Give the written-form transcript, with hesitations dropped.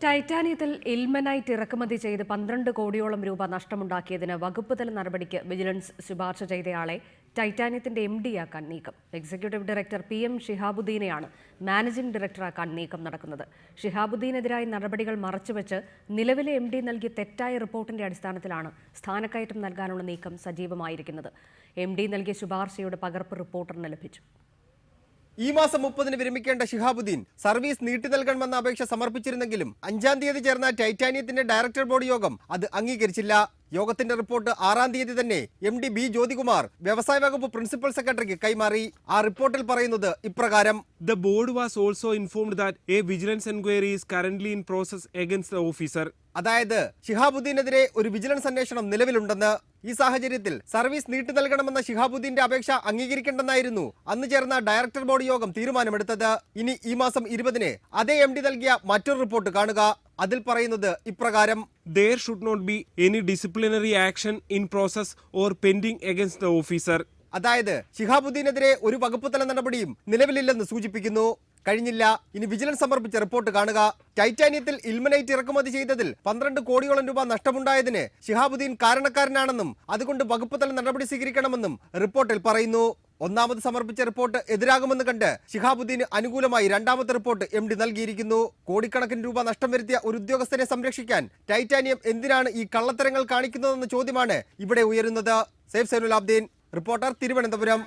ടൈറ്റാനിയത്തിൽ ilmenite ഇറക്കുമതി ചെയ്ത് 12 കോടിയോളം രൂപ നഷ്ടമുണ്ടാക്കിയതിന് വകുപ്പ് തല നടപടിക്ക് വിജിലൻസ് ശുപാർശ ചെയ്തയാളെ ടൈറ്റാനിയത്തിന്റെ MD-ആക്കാൻ നീക്കം. എക്സിക്യൂട്ടീവ് ഡയറക്ടർ PM ഷിഹാബുദ്ദീനെയാണ് മാനേജിംഗ് ഡയറക്ടറാക്കാൻ നീക്കം നടക്കുന്നത്. ഷിഹാബുദ്ദീനെതിരായ നടപടികൾ മറച്ചുവെച്ച് നിലവിലെ MD നൽകിയ തെറ്റായ റിപ്പോർട്ടിന്റെ അടിസ്ഥാനത്തിലാണ് സ്ഥാനക്കയറ്റം നൽകാനുള്ള നീക്കം സജീവമായിരിക്കുന്നത്. MD നൽകിയ ശുപാർശയുടെ പകർപ്പ് റിപ്പോർട്ടറിന് ലഭിച്ചു. ഈ മാസം 30-ന് വിരമിക്കേണ്ട ഷിഹാബുദ്ദീൻ സർവീസ് നീട്ടി നൽകണമെന്ന അപേക്ഷ സമർപ്പിച്ചിരുന്നെങ്കിലും 5-ാം തീയതി ചേർന്ന ടൈറ്റാനിയത്തിന്റെ ഡയറക്ടർ ബോർഡ് യോഗം അത് അംഗീകരിച്ചില്ല. യോഗത്തിന്റെ റിപ്പോർട്ട് 6-ാം തീയതി തന്നെ MD B ജ്യോതികുമാർ വ്യവസായ വകുപ്പ് പ്രിൻസിപ്പൽ സെക്രട്ടറിക്ക് കൈമാറി. ആ റിപ്പോർട്ടിൽ പറയുന്നത് ഇപ്രകാരം: The board was also informed that a vigilance inquiry is currently in process against the officer. അതായത് ഷിഹാബുദ്ദീനെതിരെ ഒരു വിജിലൻസ് അന്വേഷണം നിലവിലുണ്ടെന്ന്. ഈ സാഹചര്യത്തിൽ സർവീസ് നീട്ടി നൽകണമെന്ന ഷിഹാബുദ്ദീന്റെ അപേക്ഷ അംഗീകരിക്കേണ്ടെന്നായിരുന്നു അന്ന് ചേർന്ന ഡയറക്ടർ ബോർഡ് യോഗം തീരുമാനമെടുത്തത്. ഇനി ഈ മാസം 20-ന് അതേ MD നൽകിയ മറ്റൊരു റിപ്പോർട്ട് കാണുക. അതിൽ പറയുന്നത് ഇപ്രകാരം: There should not be any disciplinary action in process or pending against the officer. അതായത് ഷിഹാബുദ്ദീനെതിരെ ഒരു വകുപ്പ് തല നടപടിയും നിലവിലില്ലെന്ന് സൂചിപ്പിക്കുന്നു. കഴിഞ്ഞില്ല. ഇനി വിജിലൻസ് സമർപ്പിച്ച റിപ്പോർട്ട് കാണുക. ടൈറ്റാനിയത്തിൽ ഇൽമനൈറ്റ് ഇറക്കുമതി ചെയ്തതിൽ 12 കോടിയോളം രൂപ നഷ്ടമുണ്ടായതിന് ഷിഹാബുദ്ദീൻ കാരണക്കാരനാണെന്നും അതുകൊണ്ട് വകുപ്പ് തല നടപടി സ്വീകരിക്കണമെന്നും റിപ്പോർട്ടിൽ പറയുന്നു. ഒന്നാമത് സമർപ്പിച്ച റിപ്പോർട്ട് എതിരാകുമെന്ന് കണ്ട് ഷിഹാബുദ്ദീന് അനുകൂലമായി 2-ാമത്തെ റിപ്പോർട്ട് MD നൽകിയിരിക്കുന്നു. കോടിക്കണക്കിന് രൂപ നഷ്ടം വരുത്തിയ ഒരു ഉദ്യോഗസ്ഥനെ സംരക്ഷിക്കാൻ ടൈറ്റാനിയം എന്തിനാണ് ഈ കള്ളത്തരങ്ങൾ കാണിക്കുന്നതെന്ന ചോദ്യമാണ് ഇവിടെ ഉയരുന്നത്. Saif Zainulabdeen, reporter, Thiruvananthapuram.